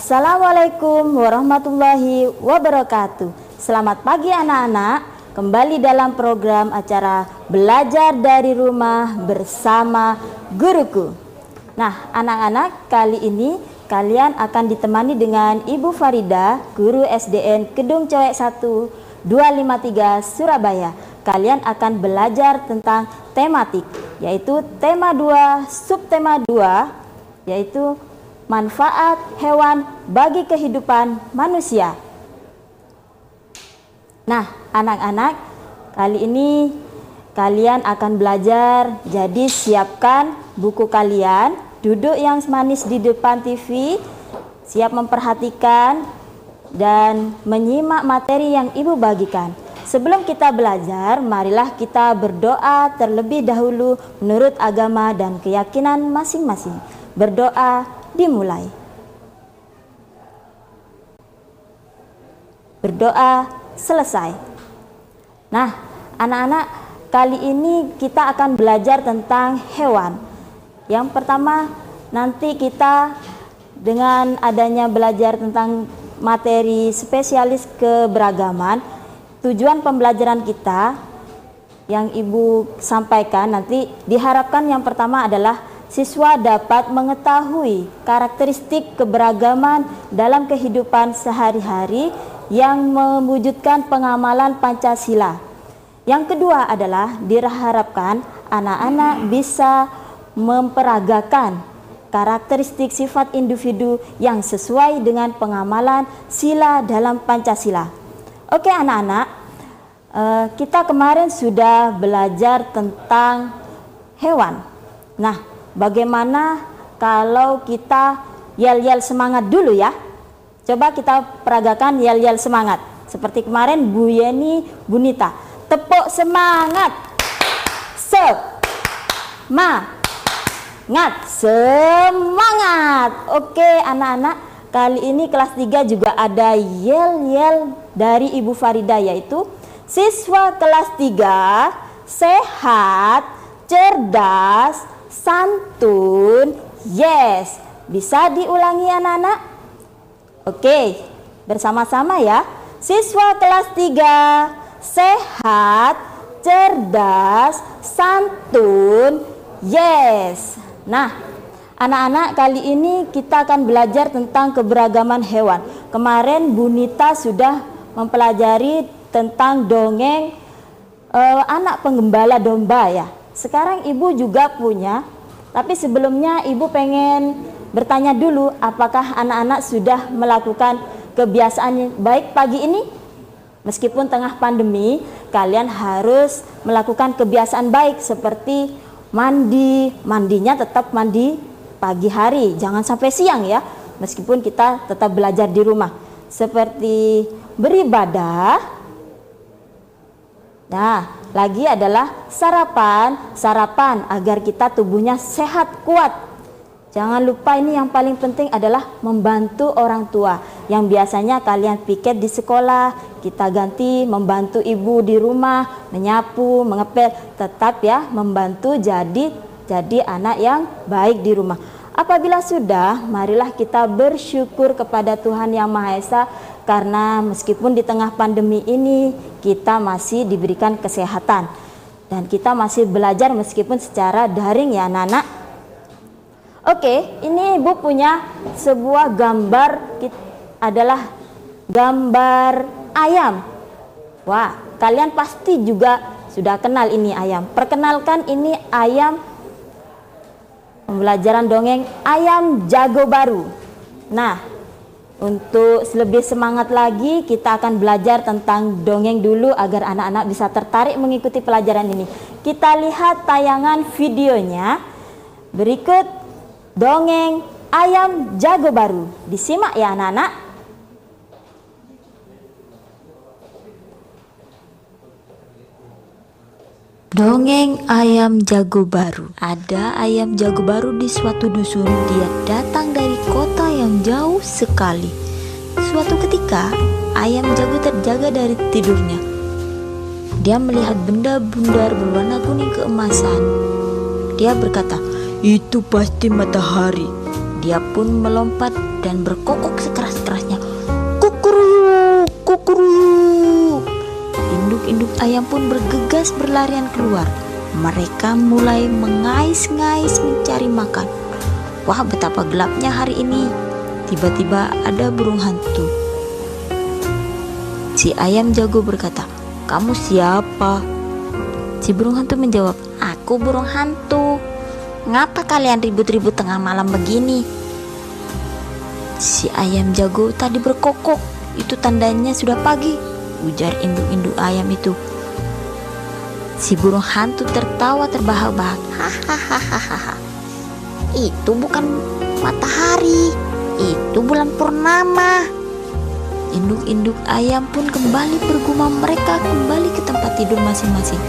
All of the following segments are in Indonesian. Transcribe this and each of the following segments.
Assalamualaikum warahmatullahi wabarakatuh. Selamat pagi anak-anak. Kembali dalam program acara Belajar dari Rumah bersama Guruku. Nah, anak-anak, kali ini kalian akan ditemani dengan Ibu Farida, guru SDN Kedung Coek 1 253 Surabaya. Kalian akan belajar tentang tematik, yaitu tema 2, subtema 2, yaitu manfaat hewan bagi kehidupan manusia. Nah, anak-anak, kali ini kalian akan belajar, jadi siapkan buku kalian, duduk yang manis di depan TV, siap memperhatikan dan menyimak materi yang Ibu bagikan. Sebelum kita belajar, marilah kita berdoa terlebih dahulu menurut agama dan keyakinan masing-masing. Berdoa dimulai. Berdoa selesai. Nah, anak-anak, kali ini kita akan belajar tentang hewan. Yang pertama, nanti kita dengan adanya belajar tentang materi spesialis keberagaman, tujuan pembelajaran kita yang Ibu sampaikan nanti diharapkan yang pertama adalah siswa dapat mengetahui karakteristik keberagaman dalam kehidupan sehari-hari yang mewujudkan pengamalan Pancasila. Yang kedua adalah diharapkan anak-anak bisa memperagakan karakteristik sifat individu yang sesuai dengan pengamalan sila dalam Pancasila. Oke anak-anak, kita kemarin sudah belajar tentang hewan. Nah, bagaimana kalau kita yel-yel semangat dulu ya? Coba kita peragakan yel-yel semangat. Seperti kemarin Bu Yeni, Bu Nita. Tepuk semangat. Semangat. Oke anak-anak, kali ini kelas 3 juga ada yel-yel dari Ibu Farida, yaitu siswa kelas 3 sehat, cerdas, santun. Yes. Bisa diulangi anak-anak? Oke, bersama-sama ya. Siswa kelas 3 sehat, cerdas, santun. Yes. Nah, anak-anak, kali ini kita akan belajar tentang keberagaman hewan. Kemarin Bu Nita sudah mempelajari tentang dongeng anak penggembala domba ya. Sekarang Ibu juga punya, tapi sebelumnya Ibu pengen bertanya dulu, apakah anak-anak sudah melakukan kebiasaan baik pagi ini? Meskipun tengah pandemi, kalian harus melakukan kebiasaan baik seperti mandi. Mandinya tetap mandi pagi hari, jangan sampai siang ya. Meskipun kita tetap belajar di rumah. Seperti beribadah. Nah, lagi adalah sarapan agar kita tubuhnya sehat, kuat. Jangan lupa ini yang paling penting adalah membantu orang tua. Yang biasanya kalian piket di sekolah, kita ganti membantu ibu di rumah, menyapu, mengepel. Tetap ya membantu jadi anak yang baik di rumah. Apabila sudah, marilah kita bersyukur kepada Tuhan Yang Maha Esa. Karena meskipun di tengah pandemi ini kita masih diberikan kesehatan. Dan kita masih belajar meskipun secara daring ya anak-anak. Oke, ini Ibu punya sebuah gambar, adalah gambar ayam. Wah, kalian pasti juga sudah kenal ini ayam. Perkenalkan, ini ayam, pembelajaran dongeng ayam jago baru. Nah, untuk lebih semangat lagi, kita akan belajar tentang dongeng dulu agar anak-anak bisa tertarik mengikuti pelajaran ini. Kita lihat tayangan videonya berikut. Dongeng ayam jago baru. Disimak ya anak-anak. Dongeng ayam jago baru. Ada ayam jago baru di suatu dusun. Dia datang dari kota yang jauh sekali. Suatu ketika, ayam jago terjaga dari tidurnya. Dia melihat benda bundar berwarna kuning keemasan. Dia berkata, "Itu pasti matahari." Dia pun melompat dan berkokok sekeras-kerasnya, kukuruyuk, kukuruyuk. Induk-induk ayam pun bergegas berlarian keluar. Mereka mulai mengais-ngais mencari makan. Wah, betapa gelapnya hari ini. Tiba-tiba ada burung hantu. Si ayam jago berkata, "Kamu siapa?" Si burung hantu menjawab, "Aku burung hantu. Ngapa kalian ribut-ribut tengah malam begini?" Si ayam jago tadi berkokok. "Itu tandanya sudah pagi," ujar induk-induk ayam itu. Si burung hantu tertawa terbahak-bahak. "Hahaha. Itu bukan matahari, itu bulan purnama." Induk-induk ayam pun kembali bergumam. Mereka kembali ke tempat tidur masing-masing.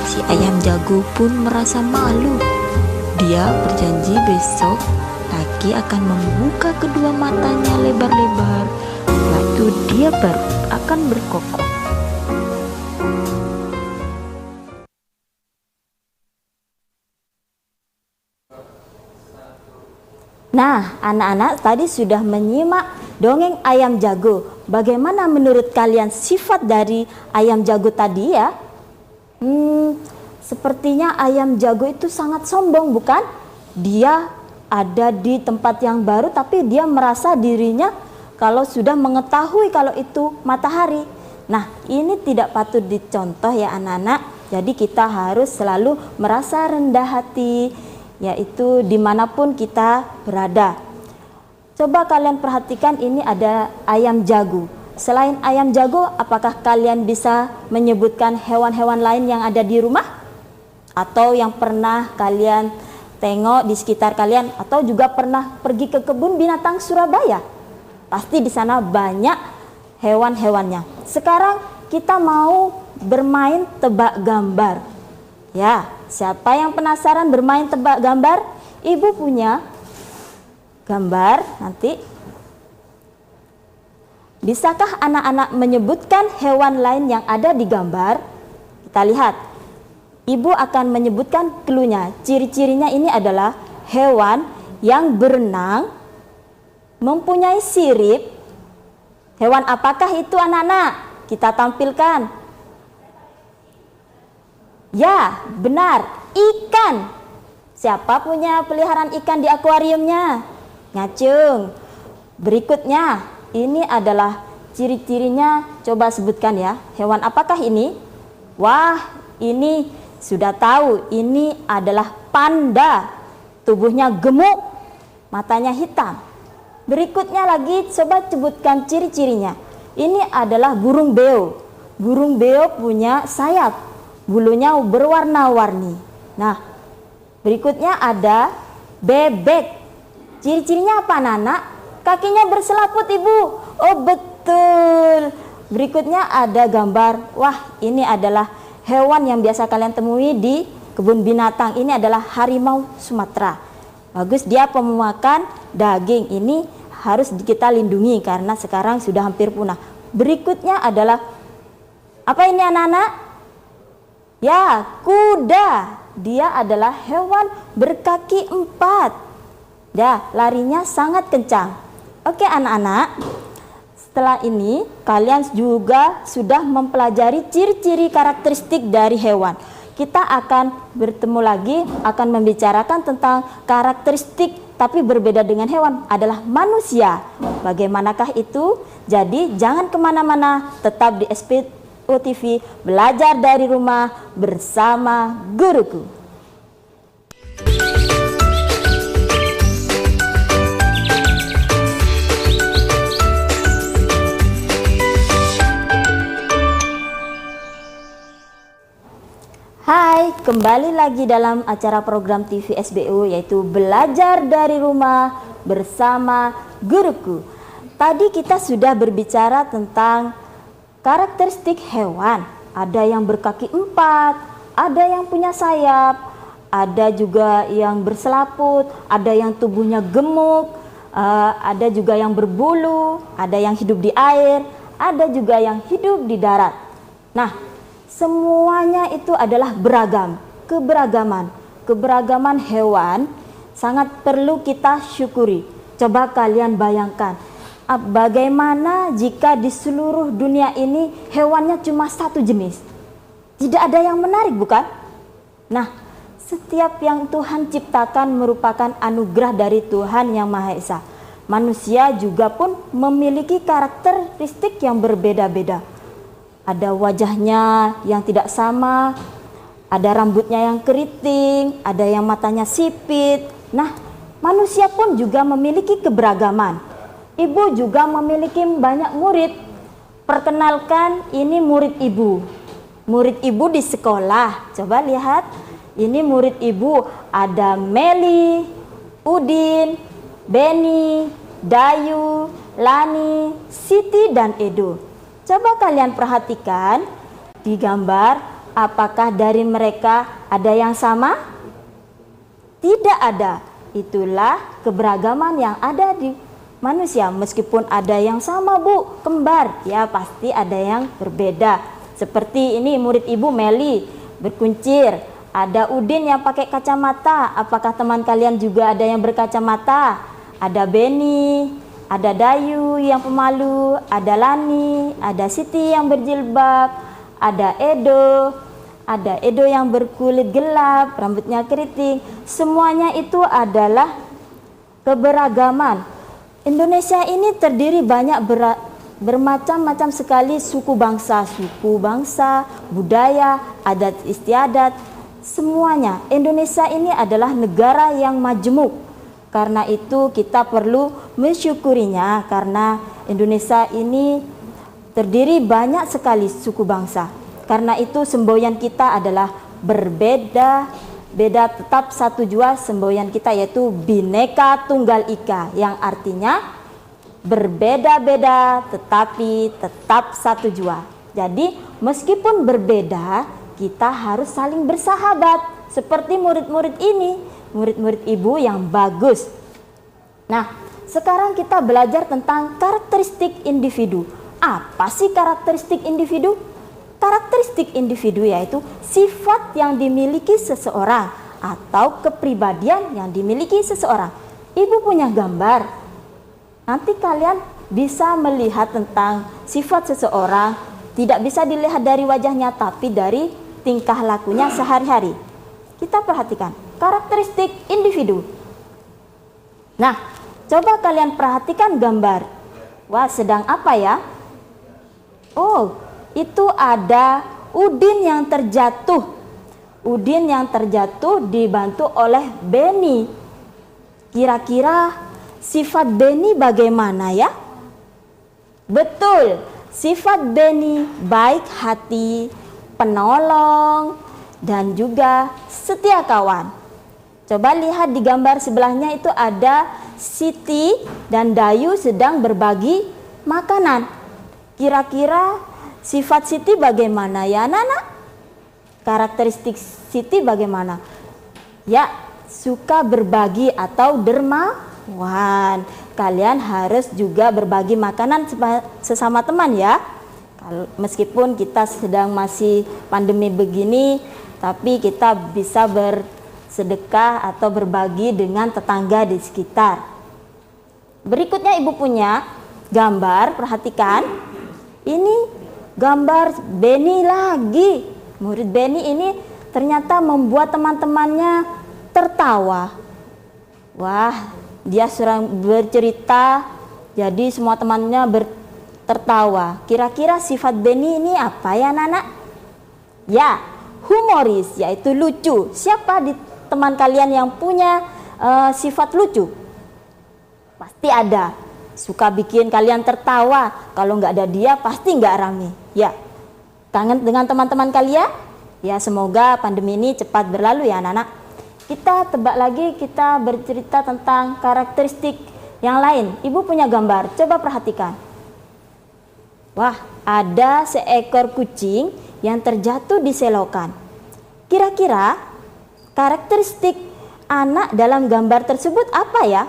Si ayam jago pun merasa malu. Dia berjanji besok lagi akan membuka kedua matanya lebar-lebar. Lalu dia baru akan berkokok. Nah, anak-anak tadi sudah menyimak dongeng ayam jago. Bagaimana menurut kalian sifat dari ayam jago tadi ya? Sepertinya ayam jago itu sangat sombong, bukan? Dia ada di tempat yang baru tapi dia merasa dirinya kalau sudah mengetahui kalau itu matahari. Nah, ini tidak patut dicontoh ya anak-anak. Jadi kita harus selalu merasa rendah hati, yaitu dimanapun kita berada. Coba kalian perhatikan, ini ada ayam jago. Selain ayam jago, apakah kalian bisa menyebutkan hewan-hewan lain yang ada di rumah? Atau yang pernah kalian tengok di sekitar kalian? Atau juga pernah pergi ke kebun binatang Surabaya? Pasti di sana banyak hewan-hewannya. Sekarang kita mau bermain tebak gambar. Ya, siapa yang penasaran bermain tebak gambar? Ibu punya gambar nanti. Bisakah anak-anak menyebutkan hewan lain yang ada di gambar? Kita lihat. Ibu akan menyebutkan clue-nya. Ciri-cirinya ini adalah hewan yang berenang, mempunyai sirip. Hewan apakah itu anak-anak? Kita tampilkan. Ya, benar, ikan. Siapa punya peliharaan ikan di akuariumnya? Ngacung. Berikutnya, ini adalah ciri-cirinya. Coba sebutkan ya. Hewan apakah ini? Wah, ini sudah tahu. Ini adalah panda. Tubuhnya gemuk, matanya hitam. Berikutnya lagi, coba sebutkan ciri-cirinya. Ini adalah burung beo. Burung beo punya sayap. Bulunya berwarna-warni. Nah, berikutnya ada bebek. Ciri-cirinya apa anak-anak? Kakinya berselaput ibu. Oh betul. Berikutnya ada gambar. Wah, ini adalah hewan yang biasa kalian temui di kebun binatang. Ini adalah harimau Sumatera. Bagus, dia pemakan daging. Ini harus kita lindungi karena sekarang sudah hampir punah. Berikutnya adalah apa ini anak-anak? Ya, kuda. Dia adalah hewan berkaki 4. Ya, larinya sangat kencang. Oke anak-anak, setelah ini kalian juga sudah mempelajari ciri-ciri karakteristik dari hewan. Kita akan bertemu lagi, akan membicarakan tentang karakteristik tapi berbeda dengan hewan adalah manusia. Bagaimanakah itu? Jadi jangan kemana-mana, tetap di SPO TV, belajar dari rumah bersama guruku. Hai, kembali lagi dalam acara program TV SBU yaitu Belajar dari Rumah bersama Guruku. Tadi kita sudah berbicara tentang karakteristik hewan. Ada yang berkaki 4, ada yang punya sayap, ada juga yang berselaput, ada yang tubuhnya gemuk, ada juga yang berbulu, ada yang hidup di air, ada juga yang hidup di darat. Nah, semuanya itu adalah beragam. Keberagaman hewan sangat perlu kita syukuri. Coba kalian bayangkan, bagaimana jika di seluruh dunia ini hewannya cuma satu jenis? Tidak ada yang menarik, bukan? Nah, setiap yang Tuhan ciptakan merupakan anugerah dari Tuhan Yang Maha Esa. Manusia juga pun memiliki karakteristik yang berbeda-beda. Ada wajahnya yang tidak sama, ada rambutnya yang keriting, ada yang matanya sipit. Nah, manusia pun juga memiliki keberagaman. Ibu juga memiliki banyak murid. Perkenalkan, ini murid ibu. Murid ibu di sekolah. Coba lihat, ini murid ibu. Ada Meli, Udin, Beni, Dayu, Lani, Siti, dan Edo. Coba kalian perhatikan di gambar, apakah dari mereka ada yang sama? Tidak ada. Itulah keberagaman yang ada di manusia. Meskipun ada yang sama, Bu, kembar, ya pasti ada yang berbeda. Seperti ini murid ibu Meli berkuncir. Ada Udin yang pakai kacamata. Apakah teman kalian juga ada yang berkacamata? Ada Beni, ada Dayu yang pemalu, ada Lani, ada Siti yang berjilbab, ada Edo yang berkulit gelap, rambutnya keriting. Semuanya itu adalah keberagaman. Indonesia ini terdiri banyak bermacam-macam sekali suku bangsa, budaya, adat istiadat, semuanya. Indonesia ini adalah negara yang majemuk. Karena itu kita perlu mensyukurinya, karena Indonesia ini terdiri banyak sekali suku bangsa. Karena itu semboyan kita adalah berbeda, beda tetap satu jua. Semboyan kita yaitu Bhinneka Tunggal Ika, yang artinya berbeda-beda tetapi tetap satu jua. Jadi meskipun berbeda, kita harus saling bersahabat. Seperti murid-murid ini, murid-murid ibu yang bagus. Nah, sekarang kita belajar tentang karakteristik individu. Apa sih karakteristik individu? Karakteristik individu yaitu sifat yang dimiliki seseorang atau kepribadian yang dimiliki seseorang. Ibu punya gambar. Nanti kalian bisa melihat tentang sifat seseorang. Tidak bisa dilihat dari wajahnya, tapi dari tingkah lakunya sehari-hari. Kita perhatikan karakteristik individu. Nah, coba kalian perhatikan gambar. Wah, sedang apa ya? Oh, itu ada Udin yang terjatuh. Udin yang terjatuh dibantu oleh Beni. Kira-kira sifat Beni bagaimana ya? Betul, sifat Beni baik hati, penolong, dan juga setia kawan. Coba lihat di gambar sebelahnya, itu ada Siti dan Dayu sedang berbagi makanan. Kira-kira sifat Siti bagaimana ya anak-anak? Karakteristik Siti bagaimana? Ya, suka berbagi atau dermawan. Kalian harus juga berbagi makanan sesama teman ya. Meskipun kita sedang masih pandemi begini, tapi kita bisa bersedekah atau berbagi dengan tetangga di sekitar. Berikutnya ibu punya gambar, perhatikan. Ini gambar Beni lagi. Murid Beni ini ternyata membuat teman-temannya tertawa. Wah, dia sedang bercerita, jadi semua temannya tertawa. Kira-kira sifat Beni ini apa ya anak-anak? Ya, humoris, yaitu lucu. Siapa di teman kalian yang punya sifat lucu? Pasti ada. Suka bikin kalian tertawa. Kalau nggak ada dia pasti nggak rame. Ya, kangen dengan teman-teman kalian? Ya, semoga pandemi ini cepat berlalu ya anak-anak. Kita tebak lagi, kita bercerita tentang karakteristik yang lain. Ibu punya gambar, coba perhatikan. Wah, ada seekor kucing yang terjatuh di selokan. Kira-kira karakteristik anak dalam gambar tersebut apa ya?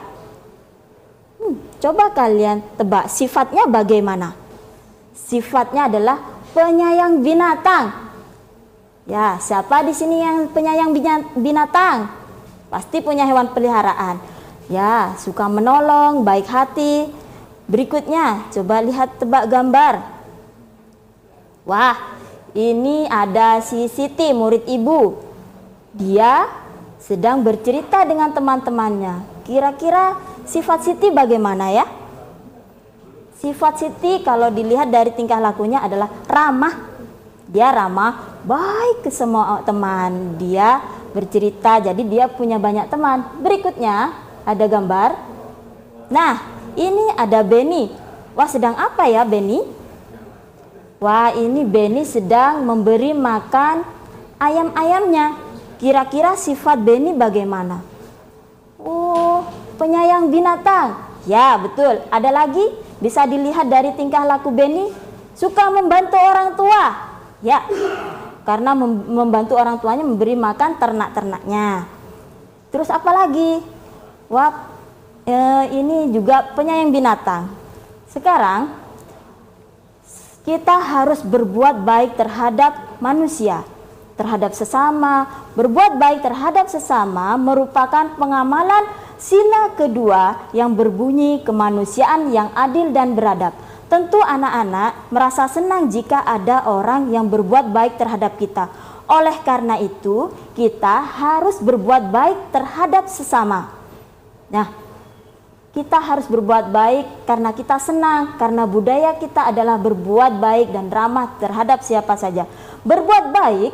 Coba kalian tebak sifatnya bagaimana? Sifatnya adalah penyayang binatang. Ya, siapa di sini yang penyayang binatang? Pasti punya hewan peliharaan. Ya, suka menolong, baik hati. Berikutnya, coba lihat tebak gambar. Wah, ini ada si Siti, murid ibu. Dia sedang bercerita dengan teman-temannya. Kira-kira sifat Siti bagaimana ya? Sifat Siti kalau dilihat dari tingkah lakunya adalah ramah. Dia ramah, baik ke semua teman. Dia bercerita, jadi dia punya banyak teman. Berikutnya ada gambar. Nah, ini ada Beni. Wah, sedang apa ya Beni? Wah, ini Beni sedang memberi makan ayam-ayamnya. Kira-kira sifat Beni bagaimana? Oh, penyayang binatang. Ya, betul. Ada lagi bisa dilihat dari tingkah laku Beni, suka membantu orang tua. Ya, karena membantu orang tuanya memberi makan ternak-ternaknya. Terus apa lagi? Wah, ini juga penyayang binatang. Sekarang kita harus berbuat baik terhadap manusia, terhadap sesama. Berbuat baik terhadap sesama merupakan pengamalan sila kedua yang berbunyi kemanusiaan yang adil dan beradab. Tentu anak-anak merasa senang jika ada orang yang berbuat baik terhadap kita. Oleh karena itu, kita harus berbuat baik terhadap sesama. Nah, kita harus berbuat baik karena kita senang, karena budaya kita adalah berbuat baik dan ramah terhadap siapa saja. Berbuat baik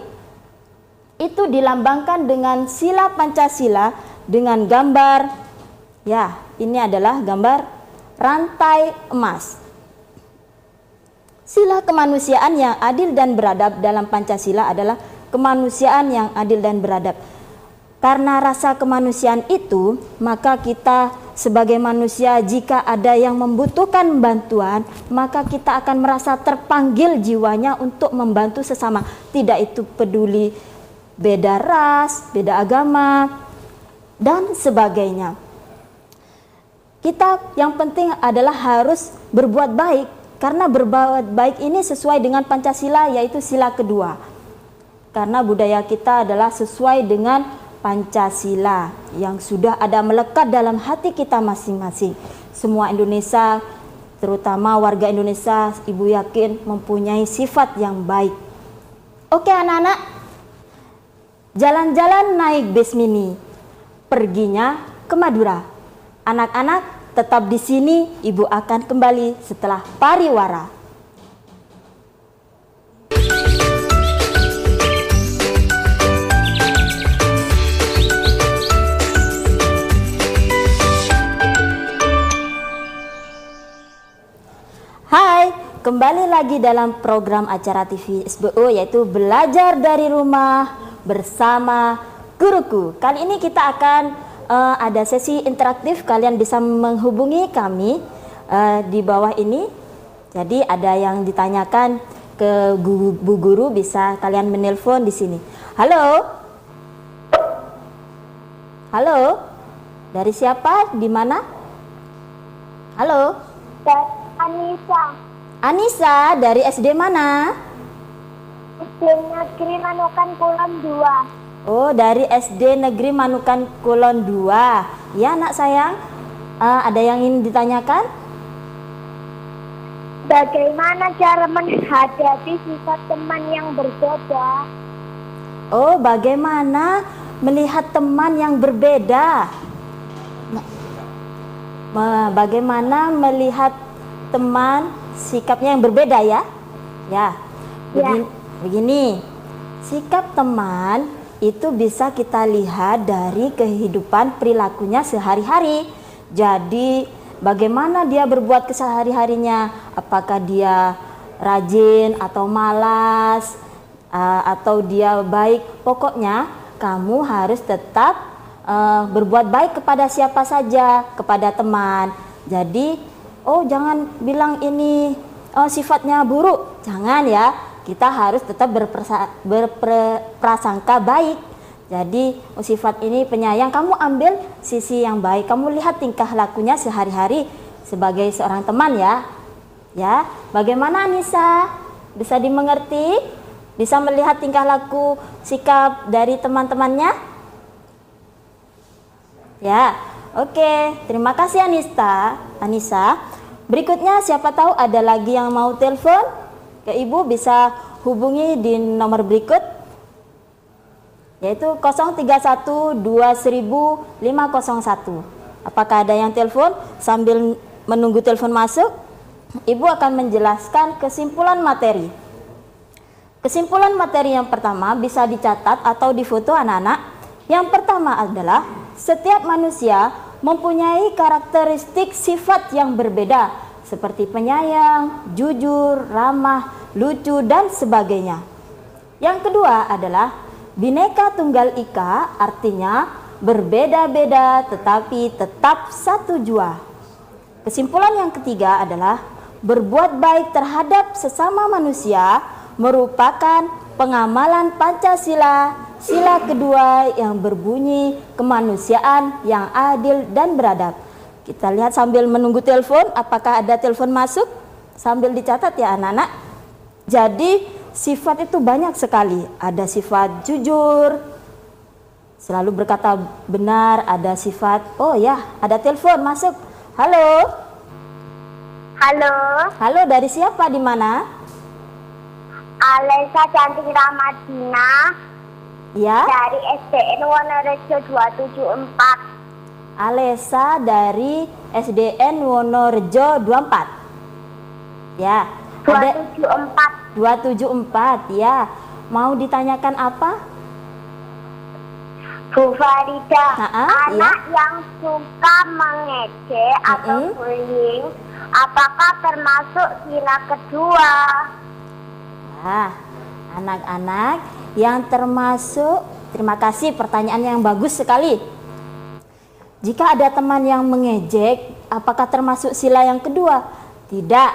itu dilambangkan dengan sila Pancasila dengan gambar, ya, ini adalah gambar rantai emas. Sila kemanusiaan yang adil dan beradab dalam Pancasila adalah kemanusiaan yang adil dan beradab. Karena rasa kemanusiaan itu, maka kita sebagai manusia jika ada yang membutuhkan bantuan, maka kita akan merasa terpanggil jiwanya untuk membantu sesama. Tidak itu peduli beda ras, beda agama, dan sebagainya. Kita yang penting adalah harus berbuat baik. Karena berbuat baik ini sesuai dengan Pancasila, yaitu sila kedua. Karena budaya kita adalah sesuai dengan Pancasila yang sudah ada melekat dalam hati kita masing-masing. Semua Indonesia, terutama warga Indonesia, Ibu yakin mempunyai sifat yang baik. Oke anak-anak, jalan-jalan naik bis mini, perginya ke Madura. Anak-anak tetap di sini, Ibu akan kembali setelah pariwara. Hai, kembali lagi dalam program acara TV SBO yaitu Belajar dari Rumah bersama Guruku. Kali ini kita akan ada sesi interaktif, kalian bisa menghubungi kami di bawah ini. Jadi ada yang ditanyakan ke Bu Guru, bisa kalian menelpon di sini. Halo? Halo? Dari siapa? Di mana? Halo? Anissa. Anissa, dari SD mana? SD Negeri Manukan Kulon 2. Oh, dari SD Negeri Manukan Kulon 2. Ya, nak sayang. Ada yang ingin ditanyakan? Bagaimana cara menghadapi sifat teman yang berbeda? Oh, bagaimana melihat teman yang berbeda? Bagaimana melihat teman sikapnya yang berbeda ya? Ya. Begini. Sikap teman itu bisa kita lihat dari kehidupan perilakunya sehari-hari. Jadi bagaimana dia berbuat kesehari-harinya, apakah dia rajin atau malas, atau dia baik. Pokoknya kamu harus tetap berbuat baik kepada siapa saja, kepada teman. Jadi jangan bilang ini sifatnya buruk, jangan ya. Kita harus tetap berprasangka baik. Jadi sifat ini penyayang, kamu ambil sisi yang baik. Kamu lihat tingkah lakunya sehari-hari sebagai seorang teman ya. Ya, bagaimana Anissa? Bisa dimengerti? Bisa melihat tingkah laku, sikap dari teman-temannya? Ya, Oke, terima kasih Anissa. Berikutnya siapa tahu ada lagi yang mau telepon ke Ibu, bisa hubungi di nomor berikut, yaitu 031200501. Apakah ada yang telepon? Sambil menunggu telepon masuk, Ibu akan menjelaskan kesimpulan materi. Kesimpulan materi yang pertama bisa dicatat atau difoto anak-anak. Yang pertama adalah setiap manusia mempunyai karakteristik sifat yang berbeda, seperti penyayang, jujur, ramah, lucu, dan sebagainya. Yang kedua adalah Bhinneka Tunggal Ika, artinya berbeda-beda tetapi tetap satu jua. Kesimpulan yang ketiga adalah berbuat baik terhadap sesama manusia merupakan pengamalan Pancasila, sila kedua yang berbunyi kemanusiaan yang adil dan beradab. Kita lihat sambil menunggu telepon, apakah ada telepon masuk? Sambil dicatat ya anak-anak. Jadi sifat itu banyak sekali. Ada sifat jujur, selalu berkata benar, ada sifat, oh ya, ada telepon masuk. Halo. Halo, Halo, dari siapa, di mana? Alesa Cantik Ramadina Ya. dari SDN Wonorejo 274. Alesa dari SDN Wonorejo 24. Ya. Ada 274. 274 ya. Mau ditanyakan apa? Bu Farida, anak ya. yang suka mengejek atau bullying, apakah termasuk sila kedua? Nah, anak-anak yang termasuk, terima kasih, pertanyaan yang bagus sekali. Jika ada teman yang mengejek, apakah termasuk sila yang kedua? Tidak.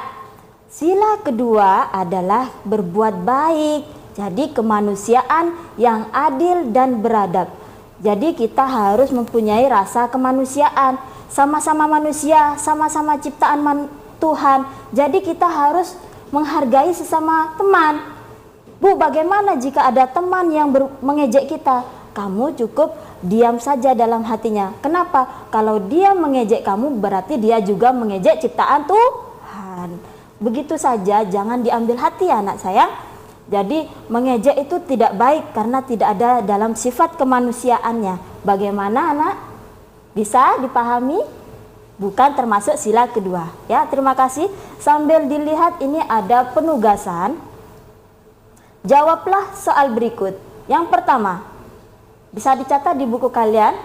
Sila kedua adalah berbuat baik, jadi kemanusiaan yang adil dan beradab. Jadi kita harus mempunyai rasa kemanusiaan, sama-sama manusia, sama-sama ciptaan Tuhan. Jadi kita harus menghargai sesama teman. Bu, bagaimana jika ada teman yang mengejek kita? Kamu cukup diam saja dalam hatinya. Kenapa? Kalau dia mengejek kamu, berarti dia juga mengejek ciptaan Tuhan. Begitu saja, jangan diambil hati anak sayang. Jadi mengejek itu tidak baik karena tidak ada dalam sifat kemanusiaannya. Bagaimana anak? Bisa dipahami? Bukan termasuk sila kedua. Ya, terima kasih. Sambil dilihat ini ada penugasan. Jawablah soal berikut. Yang pertama, bisa dicatat di buku kalian.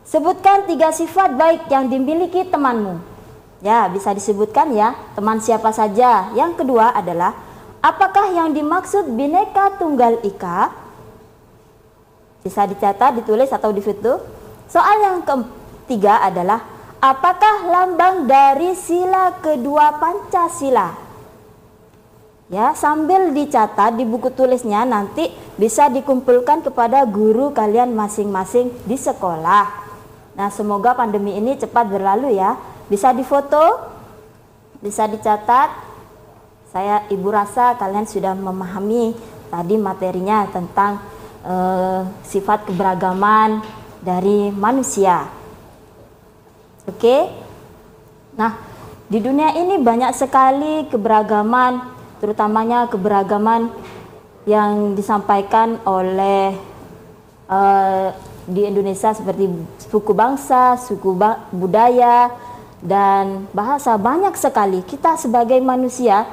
Sebutkan 3 sifat baik yang dimiliki temanmu. Ya, bisa disebutkan ya, teman siapa saja. Yang kedua adalah, apakah yang dimaksud Bhinneka Tunggal Ika? Bisa dicatat, ditulis atau difoto. Soal yang ketiga adalah, apakah lambang dari sila kedua Pancasila? Ya, sambil dicatat di buku tulisnya, nanti bisa dikumpulkan kepada guru kalian masing-masing di sekolah. Nah, semoga pandemi ini cepat berlalu ya. Bisa difoto, bisa dicatat. Ibu rasa kalian sudah memahami tadi materinya tentang sifat keberagaman dari manusia. Oke. Nah, di dunia ini banyak sekali keberagaman, terutamanya keberagaman yang disampaikan oleh di Indonesia seperti suku bangsa, budaya, dan bahasa. Banyak sekali. Kita sebagai manusia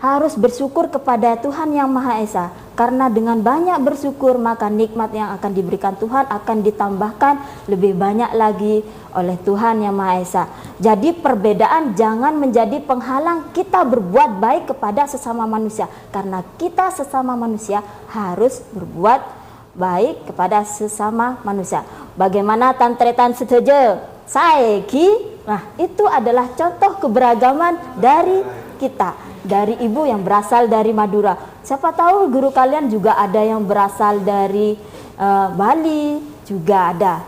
harus bersyukur kepada Tuhan Yang Maha Esa, karena dengan banyak bersyukur maka nikmat yang akan diberikan Tuhan akan ditambahkan lebih banyak lagi oleh Tuhan Yang Maha Esa. Jadi perbedaan jangan menjadi penghalang kita berbuat baik kepada sesama manusia, karena kita sesama manusia harus berbuat baik kepada sesama manusia. Bagaimana Tantretan setuju? Saiki. Nah, itu adalah contoh keberagaman dari kita, dari ibu yang berasal dari Madura. Siapa tahu guru kalian juga ada yang berasal dari Bali, juga ada.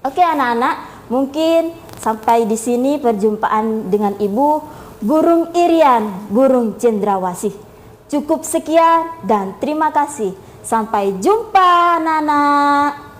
Oke anak-anak, mungkin sampai di sini perjumpaan dengan ibu burung Irian, burung cendrawasih. Cukup sekian dan terima kasih. Sampai jumpa anak-anak.